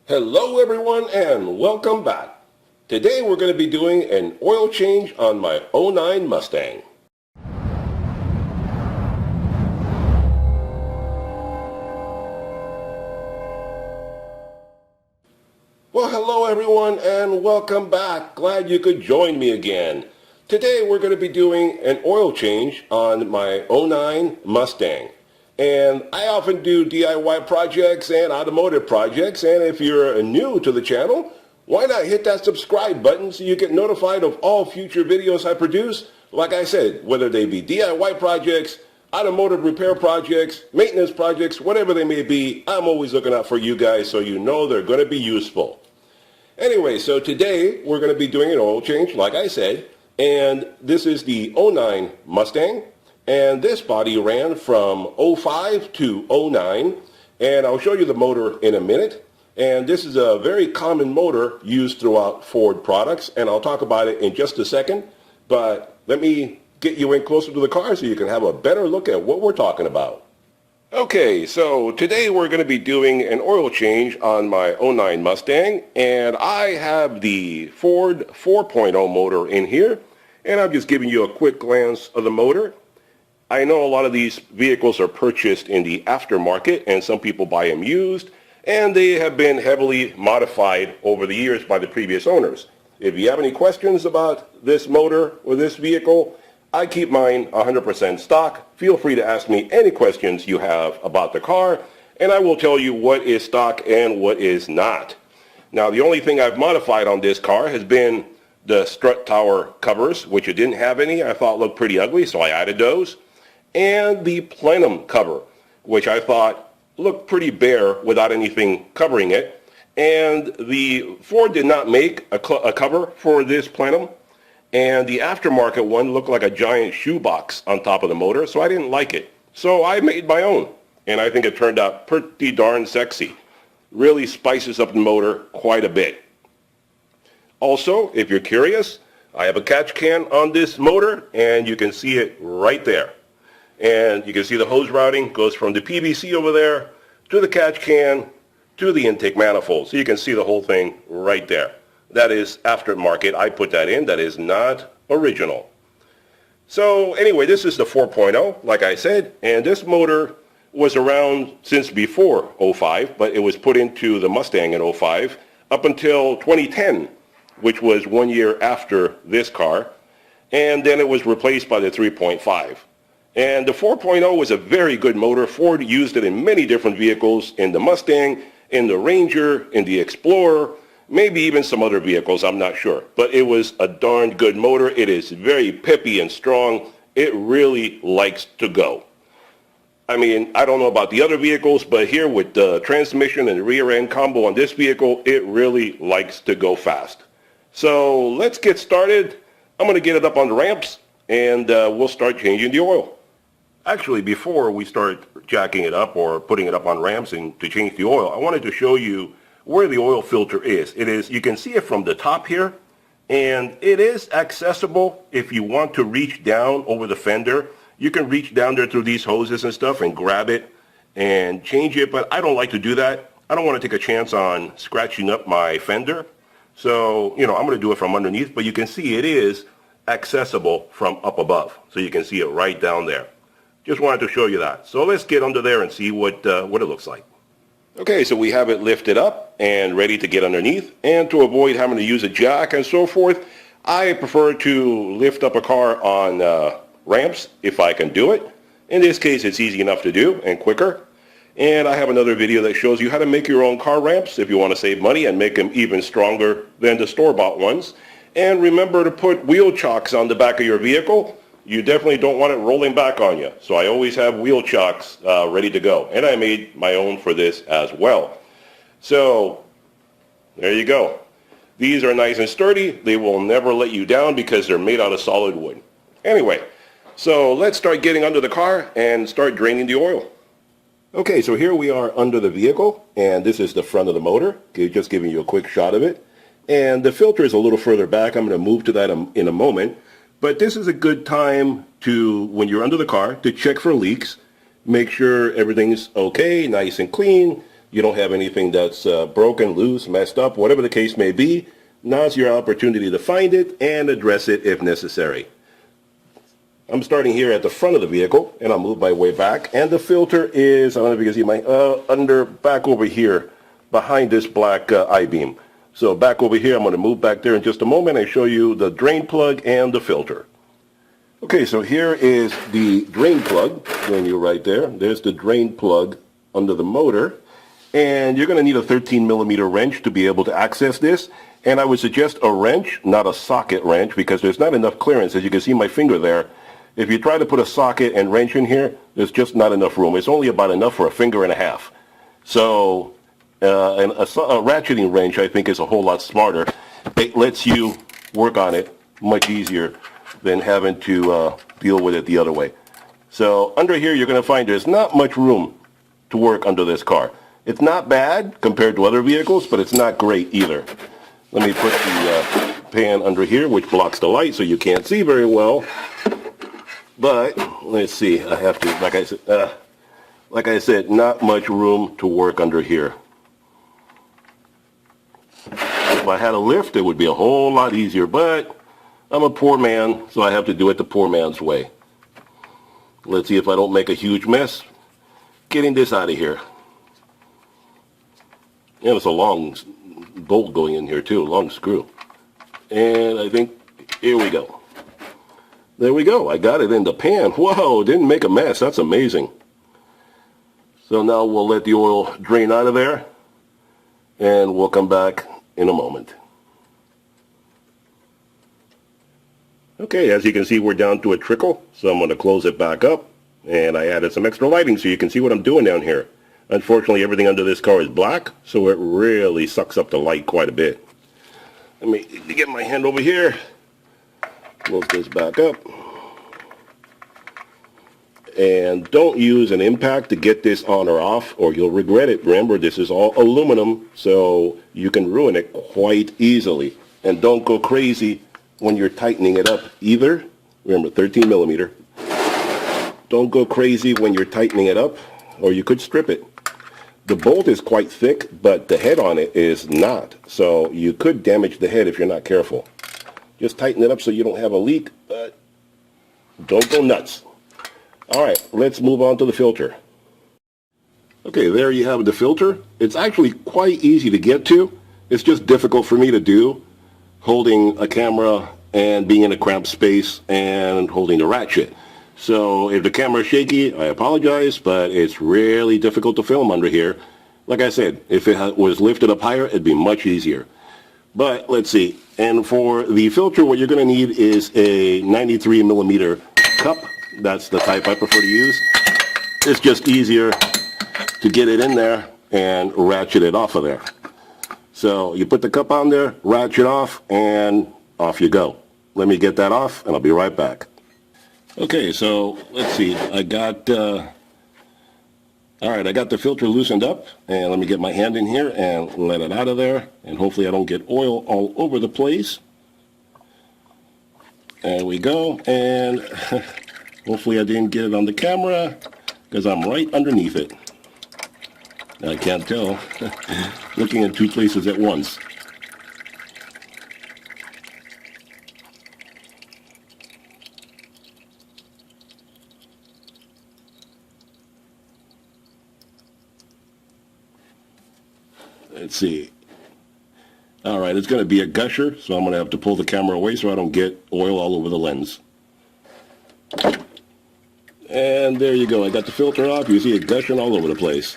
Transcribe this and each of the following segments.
Hello everyone and welcome back. Today we're going to be doing an oil change on my '09 Mustang. Well, hello everyone and welcome back. Glad you could join me again. Today we're going to be doing an oil change on my '09 Mustang. And I often do DIY projects and automotive projects, and if you're new to the channel, why not hit that subscribe button so you get notified of all future videos I produce? Like I said, whether they be DIY projects, automotive repair projects, maintenance projects, whatever they may be, I'm always looking out for you guys so you know they're going to be useful. Anyway, so today we're going to be doing an oil change, like I said, and this is the '09 Mustang. And this body ran from '05 to '09, and I'll show you the motor in a minute. And this is a very common motor used throughout Ford products, and I'll talk about it in just a second. But let me get you in closer to the car so you can have a better look at what we're talking about. Okay, so today we're going to be doing an oil change on my '09 Mustang, and I have the Ford 4.0 motor in here, and I'm just giving you a quick glance of the motor. I know a lot of these vehicles are purchased in the aftermarket, and some people buy them used, and they have been heavily modified over the years by the previous owners. If you have any questions about this motor or this vehicle, I keep mine 100% stock. Feel free to ask me any questions you have about the car, and I will tell you what is stock and what is not. Now, the only thing I've modified on this car has been the strut tower covers, which it didn't have any. I thought looked pretty ugly, so I added those. And the plenum cover, which I thought looked pretty bare without anything covering it. And the Ford did not make a cover for this plenum, and the aftermarket one looked like a giant shoebox on top of the motor, so I didn't like it. So I made my own, and I think it turned out pretty darn sexy. Really spices up the motor quite a bit. Also, if you're curious, I have a catch can on this motor, and you can see it right there. And you can see the hose routing goes from the PVC over there to the catch can to the intake manifold. So you can see the whole thing right there. That is aftermarket. I put that in. That is not original. So anyway, this is the 4.0, like I said, and this motor was around since before '05, but it was put into the Mustang in '05 up until 2010, which was 1 year after this car, and then it was replaced by the 3.5. And the 4.0 was a very good motor. Ford used it in many different vehicles, in the Mustang, in the Ranger, in the Explorer, maybe even some other vehicles, I'm not sure. But it was a darn good motor. It is very peppy and strong. It really likes to go. I mean, I don't know about the other vehicles, but here with the transmission and rear end combo on this vehicle, it really likes to go fast. So let's get started. I'm going to get it up on the ramps, and we'll start changing the oil. Actually, before we start jacking it up or putting it up on ramps and to change the oil, I wanted to show you where the oil filter is. You can see it from the top here, and it is accessible if you want to reach down over the fender. You can reach down there through these hoses and stuff and grab it and change it, but I don't like to do that. I don't want to take a chance on scratching up my fender. So, I'm going to do it from underneath, but you can see it is accessible from up above. So you can see it right down there. Just wanted to show you that. So let's get under there and see what it looks like. Okay, so we have it lifted up and ready to get underneath. And to avoid having to use a jack and so forth, I prefer to lift up a car on ramps if I can do it. In this case, it's easy enough to do and quicker. And I have another video that shows you how to make your own car ramps if you want to save money and make them even stronger than the store-bought ones. And remember to put wheel chocks on the back of your vehicle. You definitely don't want it rolling back on you. So I always have wheel chocks ready to go. And I made my own for this as well. So there you go. These are nice and sturdy. They will never let you down because they're made out of solid wood. Anyway, so let's start getting under the car and start draining the oil. Okay, so here we are under the vehicle, and this is the front of the motor. Okay, just giving you a quick shot of it. And the filter is a little further back. I'm going to move to that in a moment. But this is a good time to, when you're under the car, to check for leaks. Make sure everything's okay, nice and clean. you don't have anything that's broken, loose, messed up, whatever the case may be, now's your opportunity to find it and address it if necessary. I'm starting here at the front of the vehicle, and I'll move my way back. And the filter is, I don't know if you can see my, back over here, behind this black I-beam. So back over here, I'm going to move back there in just a moment and show you the drain plug and the filter. Okay, so here is the drain plug, showing you right there. There's the drain plug under the motor. And you're going to need a 13 millimeter wrench to be able to access this. And I would suggest a wrench, not a socket wrench, because there's not enough clearance. As you can see my finger there, if you try to put a socket and wrench in here, there's just not enough room. It's only about enough for a finger and a half. So a ratcheting wrench, I think, is a whole lot smarter. It lets you work on it much easier than having to deal with it the other way. So under here, you're going to find there's not much room to work under this car. It's not bad compared to other vehicles, but it's not great either. Let me put the pan under here, which blocks the light so you can't see very well. But let's see, I have to, like I said, not much room to work under here. If I had a lift, it would be a whole lot easier, but I'm a poor man, so I have to do it the poor man's way. Let's see if I don't make a huge mess getting this out of here. And it's a long bolt going in here too, a long screw. And I think, here we go. There we go. I got it in the pan. Whoa, didn't make a mess. That's amazing. So now we'll let the oil drain out of there, and we'll come back in a moment. Okay, as you can see, we're down to a trickle, so I'm going to close it back up, and I added some extra lighting so you can see what I'm doing down here. Unfortunately, everything under this car is black, so it really sucks up the light quite a bit. Let me get my hand over here. Close this back up. And don't use an impact to get this on or off, or you'll regret it. Remember, this is all aluminum, so you can ruin it quite easily. And don't go crazy when you're tightening it up either. Remember, 13 millimeter. Don't go crazy when you're tightening it up, or you could strip it. The bolt is quite thick, but the head on it is not. So you could damage the head if you're not careful. Just tighten it up so you don't have a leak, but don't go nuts. All right, let's move on to the filter. Okay, there you have the filter. It's actually quite easy to get to. It's just difficult for me to do, holding a camera and being in a cramped space and holding the ratchet. So if the camera is shaky, I apologize, but it's really difficult to film under here. Like I said, if it was lifted up higher, it'd be much easier. But let's see. And for the filter, what you're going to need is a 93 millimeter cup. That's the type I prefer to use. It's just easier to get it in there and ratchet it off of there. So you put the cup on there, ratchet off, and off you go. Let me get that off, and I'll be right back. Okay, so let's see. I got the filter loosened up, and let me get my hand in here and let it out of there, and hopefully I don't get oil all over the place. There we go, and hopefully I didn't get it on the camera, because I'm right underneath it. I can't tell, looking in two places at once. Let's see. All right, it's going to be a gusher, so I'm going to have to pull the camera away so I don't get oil all over the lens. And there you go. I got the filter off. You see it gushing all over the place.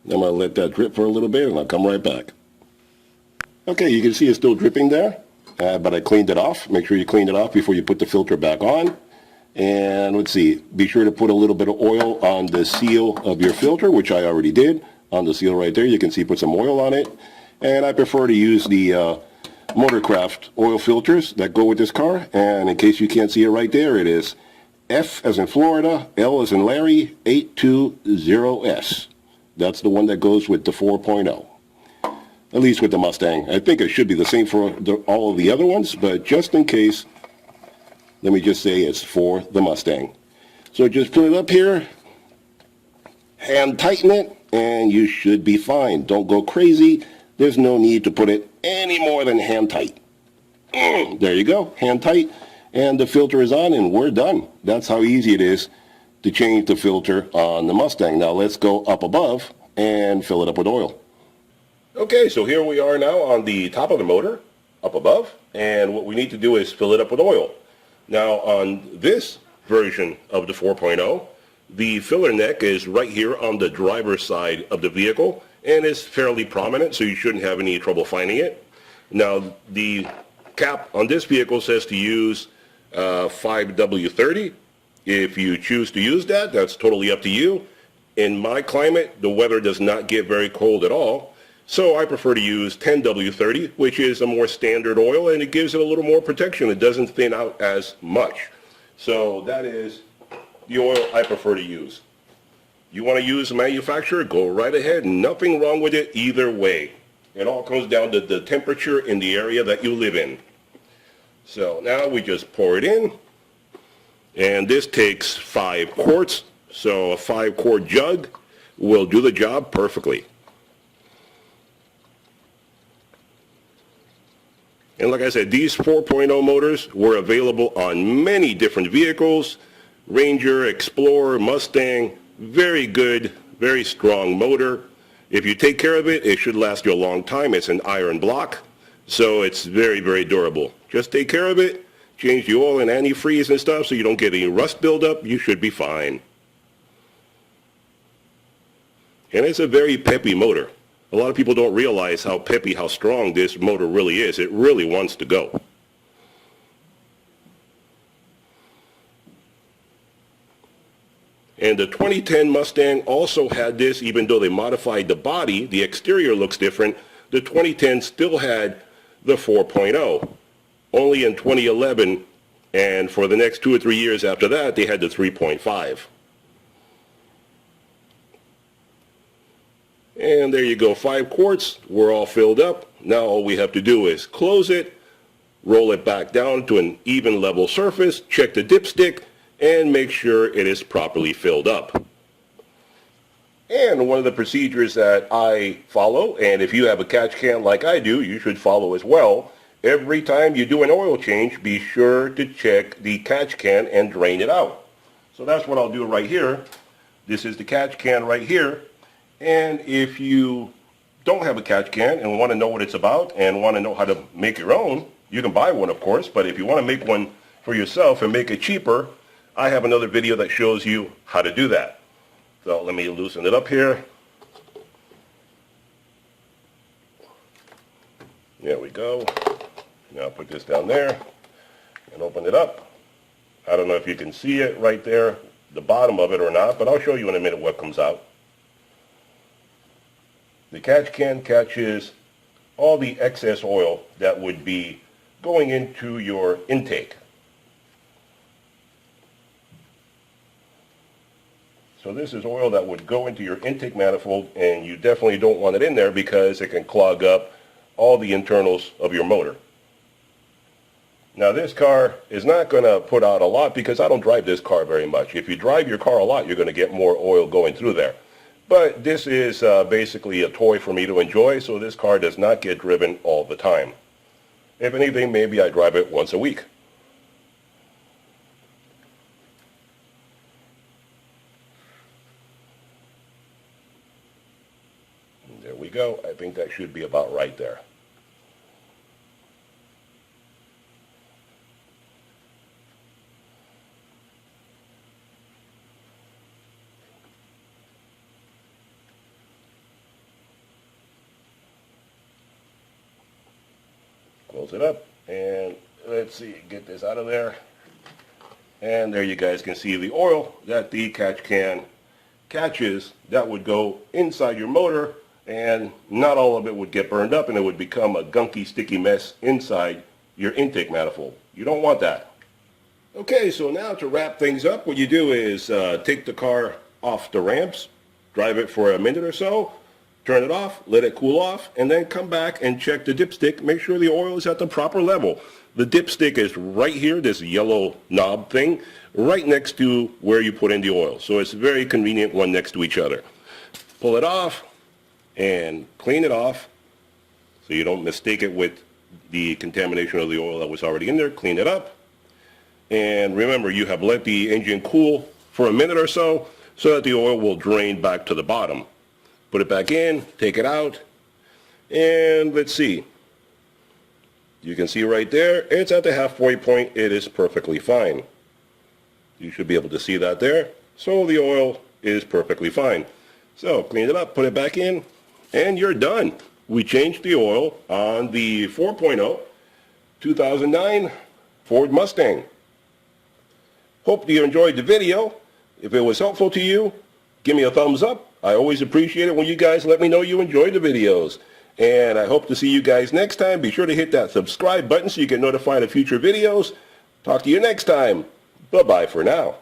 I'm going to let that drip for a little bit, and I'll come right back. Okay, you can see it's still dripping there. But I cleaned it off. Make sure you clean it off before you put the filter back on. And let's see, be sure to put a little bit of oil on the seal of your filter, which I already did. On the seal right there, you can see put some oil on it. And I prefer to use the Motorcraft oil filters that go with this car. And in case you can't see it right there, it is F as in Florida, L as in Larry, 820S. That's the one that goes with the 4.0. at least with the Mustang. I think it should be the same for all of the other ones, but just in case, let me just say it's for the Mustang. So just put it up here, hand tighten it, and you should be fine. Don't go crazy. There's no need to put it any more than hand tight. There you go, hand tight, and the filter is on, and we're done. That's how easy it is to change the filter on the Mustang. Now let's go up above and fill it up with oil. Okay, so here we are now on the top of the motor, up above, and what we need to do is fill it up with oil. Now on this version of the 4.0, the filler neck is right here on the driver's side of the vehicle, and is fairly prominent, so you shouldn't have any trouble finding it. Now the cap on this vehicle says to use 5W30. If you choose to use that, that's totally up to you. In my climate, the weather does not get very cold at all, so I prefer to use 10W30, which is a more standard oil, and it gives it a little more protection. It doesn't thin out as much. So that is the oil I prefer to use. You want to use a manufacturer, go right ahead. Nothing wrong with it either way. It all comes down to the temperature in the area that you live in. So now we just pour it in, and this takes 5 quarts, so a 5-quart jug will do the job perfectly. And like I said, these 4.0 motors were available on many different vehicles, Ranger, Explorer, Mustang. Very good, very strong motor. If you take care of it, it should last you a long time. It's an iron block, so it's very, very durable. Just take care of it, change the oil and antifreeze and stuff so you don't get any rust buildup. You should be fine. And it's a very peppy motor. A lot of people don't realize how peppy, how strong this motor really is. It really wants to go. And the 2010 Mustang also had this, even though they modified the body, the exterior looks different. The 2010 still had the 4.0. Only in 2011, and for the next 2 or 3 years after that, they had the 3.5. And there you go, 5 quarts, we're all filled up. Now all we have to do is close it, roll it back down to an even level surface, check the dipstick, and make sure it is properly filled up. And one of the procedures that I follow, and if you have a catch can like I do, you should follow as well. Every time you do an oil change, be sure to check the catch can and drain it out. So that's what I'll do right here. This is the catch can right here. And if you don't have a catch can and want to know what it's about and want to know how to make your own, you can buy one, of course. But if you want to make one for yourself and make it cheaper, I have another video that shows you how to do that. So let me loosen it up here. There we go. Now put this down there and open it up. I don't know if you can see it right there, the bottom of it or not, but I'll show you in a minute what comes out. The catch can catches all the excess oil that would be going into your intake. So this is oil that would go into your intake manifold, and you definitely don't want it in there because it can clog up all the internals of your motor. Now this car is not going to put out a lot because I don't drive this car very much. If you drive your car a lot, you're going to get more oil going through there. But this is basically a toy for me to enjoy, so this car does not get driven all the time. If anything, maybe I drive it once a week. And there we go. I think that should be about right there. Close it up, and let's see, get this out of there. And there you guys can see the oil that the catch can catches that would go inside your motor, and not all of it would get burned up and it would become a gunky, sticky mess inside your intake manifold. You don't want that. Okay, so now to wrap things up, what you do is take the car off the ramps, drive it for a minute or so, Turn it off, let it cool off, and then come back and check the dipstick. Make sure the oil is at the proper level. The dipstick is right here, this yellow knob thing, right next to where you put in the oil. So it's very convenient, one next to each other. Pull it off and clean it off so you don't mistake it with the contamination of the oil that was already in there. Clean it up. And remember, you have let the engine cool for a minute or so that the oil will drain back to the bottom. Put it back in, take it out, and let's see. You can see right there, it's at the halfway point. It is perfectly fine. You should be able to see that there. So the oil is perfectly fine. So clean it up, put it back in, and you're done. We changed the oil on the 4.0 2009 Ford Mustang. Hope you enjoyed the video. If it was helpful to you, give me a thumbs up. I always appreciate it when you guys let me know you enjoy the videos. And I hope to see you guys next time. Be sure to hit that subscribe button so you get notified of future videos. Talk to you next time. Bye-bye for now.